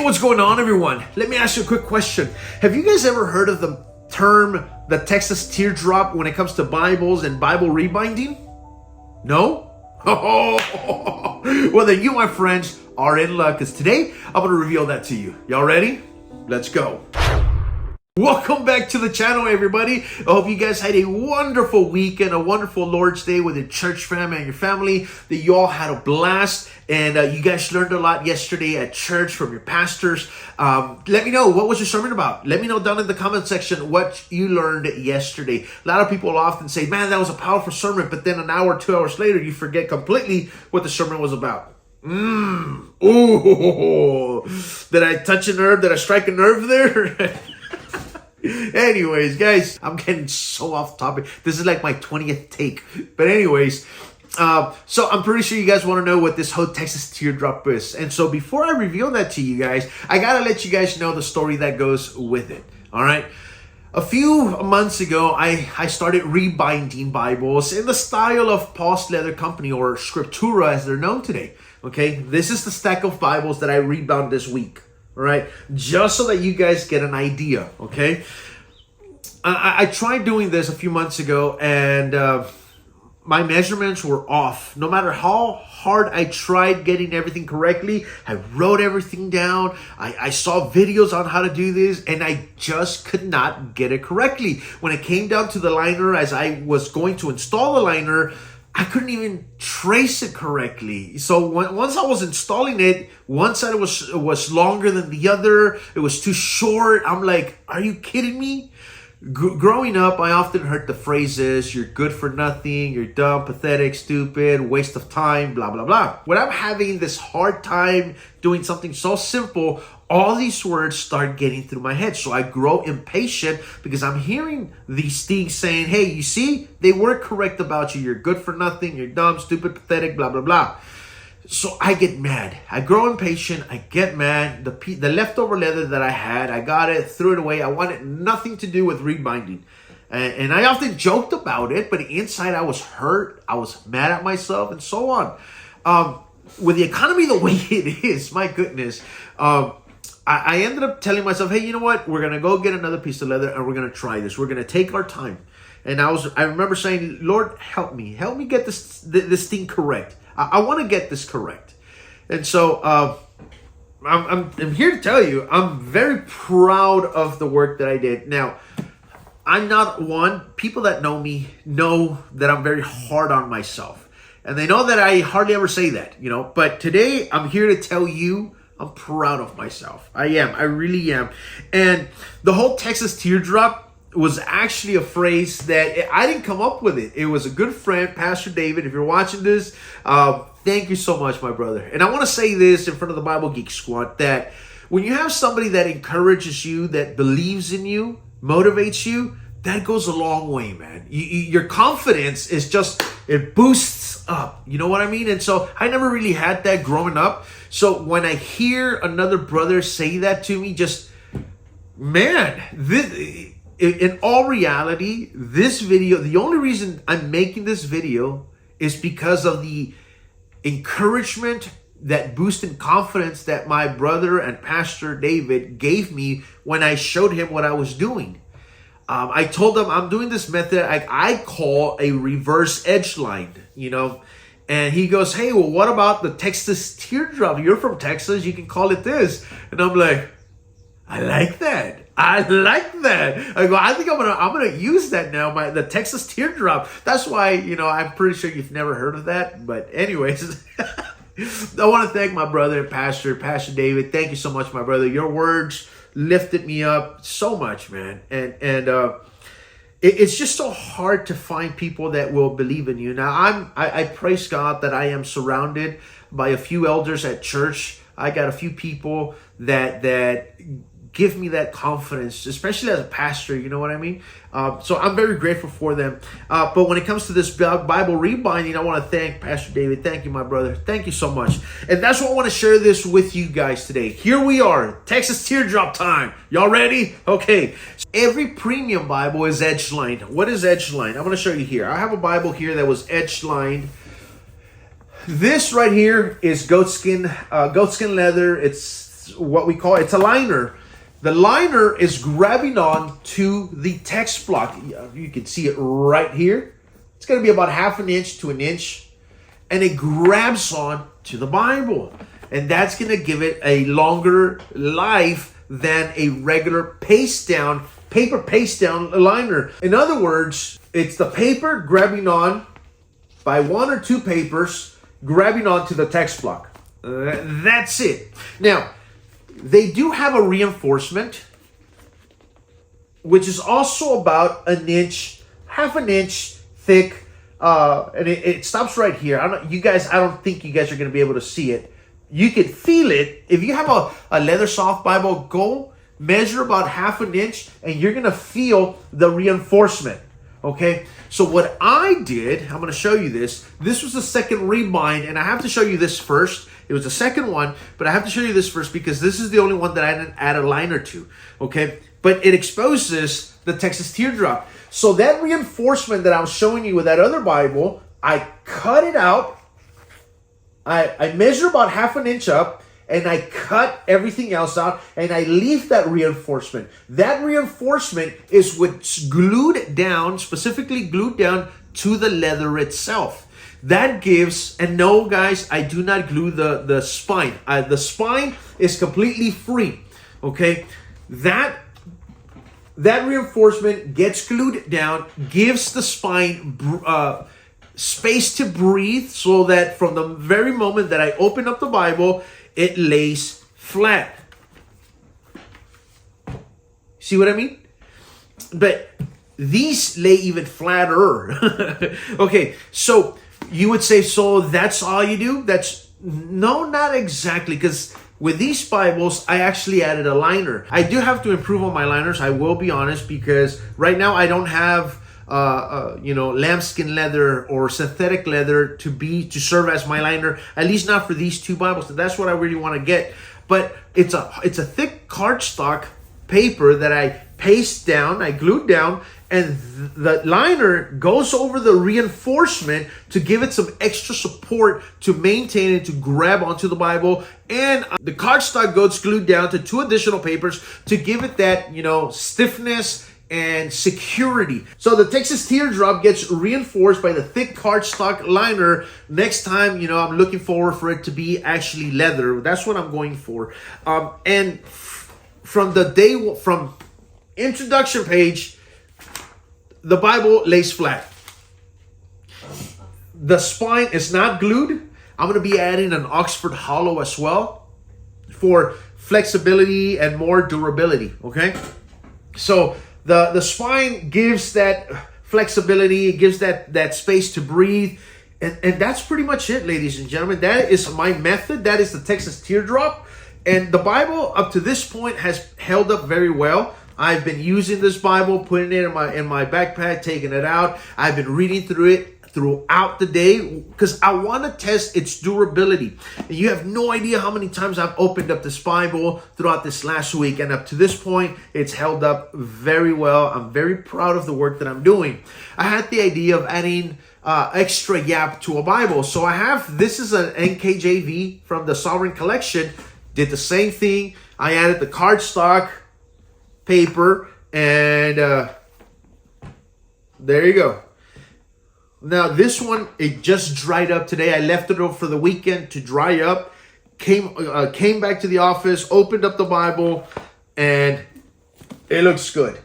what's going on, everyone? Let me ask you a quick question. Have you guys ever heard of the term the Texas teardrop when it comes to Bibles and Bible rebinding? No? Well, then you, my friends, are in luck, because today I'm going to reveal that to you. Y'all ready? Let's go. Welcome back to the channel, everybody. I hope you guys had a wonderful weekend, a wonderful Lord's Day with your church family and your family, that you all had a blast, and you guys learned a lot yesterday at church from your pastors. Let me know, what was your sermon about? Let me know down in the comment section what you learned yesterday. A lot of people often say, man, that was a powerful sermon, but then an hour, 2 hours later, you forget completely what the sermon was about. Ooh, did I touch a nerve? Did I strike a nerve there? Anyways, guys, I'm getting so off topic. This is like my 20th take. But anyways, so I'm pretty sure you guys want to know what this whole Texas teardrop is. And so before I reveal that to you guys, I got to let you guys know the story that goes with it. All right. A few months ago, I started rebinding Bibles in the style of Paul's Leather Company, or Scriptura as they're known today. Okay. This is the stack of Bibles that I rebound this week. All right, just so that you guys get an idea, okay? I tried doing this a few months ago, and my measurements were off. No matter how hard I tried getting everything correctly, I wrote everything down. I saw videos on how to do this, and I just could not get it correctly. When it came down to the liner, as I was going to install the liner, I couldn't even trace it correctly. So once I was installing it, one side was longer than the other. It was too short. I'm like, are you kidding me? Growing up, I often heard the phrases, you're good for nothing, you're dumb, pathetic, stupid, waste of time, blah, blah, blah. When I'm having this hard time doing something so simple, all these words start getting through my head. So I grow impatient because I'm hearing these things saying, hey, you see, they were correct about you. You're good for nothing, you're dumb, stupid, pathetic, blah, blah, blah. So I get mad. I grow impatient. I get mad. The leftover leather that I had, I got it, threw it away. I wanted nothing to do with rebinding. And I often joked about it, but inside I was hurt. I was mad at myself and so on. With the economy the way it is, my goodness, I ended up telling myself, hey, you know what? We're going to go get another piece of leather and we're going to try this. We're going to take our time. And I remember saying, Lord, help me get this thing correct. I want to get this correct. And so I'm here to tell you, I'm very proud of the work that I did. Now, I'm not one. People that know me know that I'm very hard on myself. And they know that I hardly ever say that, you know. But today, I'm here to tell you I'm proud of myself. I am. I really am. And the whole Texas teardrop was actually a phrase that I didn't come up with it. It was a good friend, Pastor David. If you're watching this, thank you so much, my brother. And I want to say this in front of the Bible Geek Squad, that when you have somebody that encourages you, that believes in you, motivates you, that goes a long way, man. Your confidence is just, it boosts up. You know what I mean? And so I never really had that growing up. So when I hear another brother say that to me, just, man, this... In all reality, this video, the only reason I'm making this video is because of the encouragement, that boost in confidence that my brother and Pastor David gave me when I showed him what I was doing. I told him I'm doing this method I call a reverse edge line, you know. And he goes, hey, well, what about the Texas teardrop? You're from Texas, you can call it this. And I'm like, I like that. I like that. I go, I think I'm gonna use that now. The Texas teardrop. That's why, you know, I'm pretty sure you've never heard of that. But anyways, I want to thank my brother, Pastor David. Thank you so much, my brother. Your words lifted me up so much, man. And it's just so hard to find people that will believe in you. Now, I praise God that I am surrounded by a few elders at church. I got a few people that give me that confidence, especially as a pastor, you know what I mean? So I'm very grateful for them. But when it comes to this Bible rebinding, I want to thank Pastor David. Thank you, my brother. Thank you so much. And that's why I want to share this with you guys today. Here we are, Texas teardrop time. Y'all ready? Okay. So every premium Bible is edge-lined. What is edge-lined? I'm going to show you here. I have a Bible here that was edge-lined. This right here is goatskin leather. It's what we call, it's a liner. The liner is grabbing on to the text block. You can see it right here. It's going to be about 1/2 inch to 1 inch. And it grabs on to the Bible. And that's going to give it a longer life than a regular paper paste down liner. In other words, it's the paper grabbing on by 1 or 2 papers, grabbing on to the text block. That's it. Now, they do have a reinforcement, which is also about 1 inch, 1/2 inch thick. And it stops right here. I don't think you guys are going to be able to see it. You can feel it. If you have a leather soft Bible, go measure about 1/2 inch and you're going to feel the reinforcement. Okay. So what I did, I'm going to show you this. This was the second rebind, and I have to show you this first. It was the second one, but I have to show you this first because this is the only one that I didn't add a liner to. Okay. But it exposes the Texas Teardrop. So that reinforcement that I was showing you with that other Bible, I cut it out. I measure about 1/2 inch up, and I cut everything else out, and I leave that reinforcement. That reinforcement is what's glued down, specifically glued down to the leather itself. That gives, and no guys, I do not glue the spine. The spine is completely free. Okay, that reinforcement gets glued down, gives the spine space to breathe, so that from the very moment that I open up the Bible, it lays flat. See what I mean? But these lay even flatter. Okay, so you would say, so that's all you do? No, not exactly, because with these Bibles, I actually added a liner. I do have to improve on my liners, I will be honest, because right now I don't have lambskin leather or synthetic leather to serve as my liner, at least not for these 2 Bibles. So that's what I really want to get. But it's a thick cardstock paper that I paste down, I glued down, and the liner goes over the reinforcement to give it some extra support to maintain it, to grab onto the Bible. And the cardstock goes glued down to 2 additional papers to give it that, stiffness and security. So the Texas Teardrop gets reinforced by the thick cardstock liner. Next time, I'm looking forward for it to be actually leather. That's what I'm going for. And from introduction page, the Bible lays flat. The spine is not glued. I'm going to be adding an Oxford Hollow as well for flexibility and more durability. Okay, so the spine gives that flexibility, it gives that space to breathe, and that's pretty much it, ladies and gentlemen. That is my method. That is the Texas Teardrop, and the Bible up to this point has held up very well. I've been using this Bible, putting it in my backpack, taking it out. I've been reading through it throughout the day because I want to test its durability. And you have no idea how many times I've opened up this Bible throughout this last week, and up to this point, it's held up very well. I'm very proud of the work that I'm doing. I had the idea of adding extra yap to a Bible. So this is an NKJV from the Sovereign Collection. Did the same thing. I added the cardstock paper, and there you go. Now this one, it just dried up today. I left it over for the weekend to dry up. Came back to the office, opened up the Bible, and it looks good.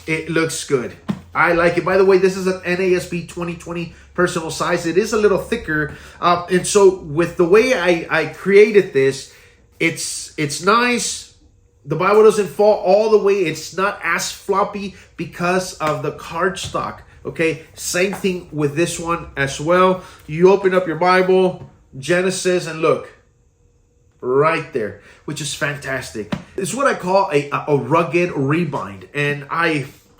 It looks good. I like it. By the way, this is an NASB 2020 personal size. It is a little thicker, and so with the way I created this, it's nice. The Bible doesn't fall all the way. It's not as floppy because of the cardstock. Okay, same thing with this one as well. You open up your Bible, Genesis, and look, right there, which is fantastic. It's what I call a rugged rebind, and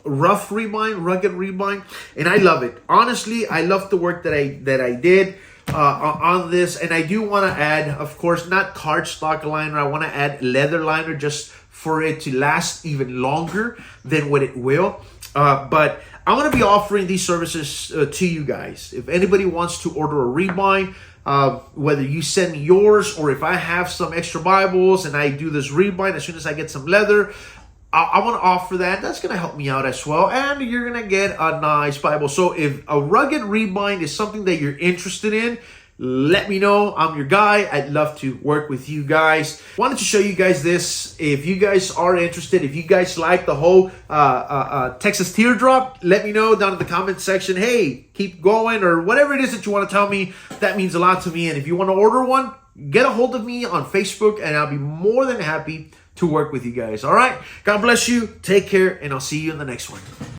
rugged rebind, and I love it. Honestly, I love the work that I did on this, and I do want to add, of course, not cardstock liner. I want to add leather liner just for it to last even longer than what it will. But I'm going to be offering these services to you guys. If anybody wants to order a rebind, whether you send me yours or if I have some extra Bibles and I do this rebind as soon as I get some leather, I want to offer that. That's going to help me out as well. And you're going to get a nice Bible. So if a rugged rebind is something that you're interested in, let me know. I'm your guy. I'd love to work with you guys. Wanted to show you guys this. If you guys are interested, if you guys like the whole Texas teardrop, let me know down in the comment section. Hey, keep going, or whatever it is that you want to tell me. That means a lot to me. And if you want to order one, get a hold of me on Facebook, and I'll be more than happy to work with you guys. All right. God bless you. Take care, and I'll see you in the next one.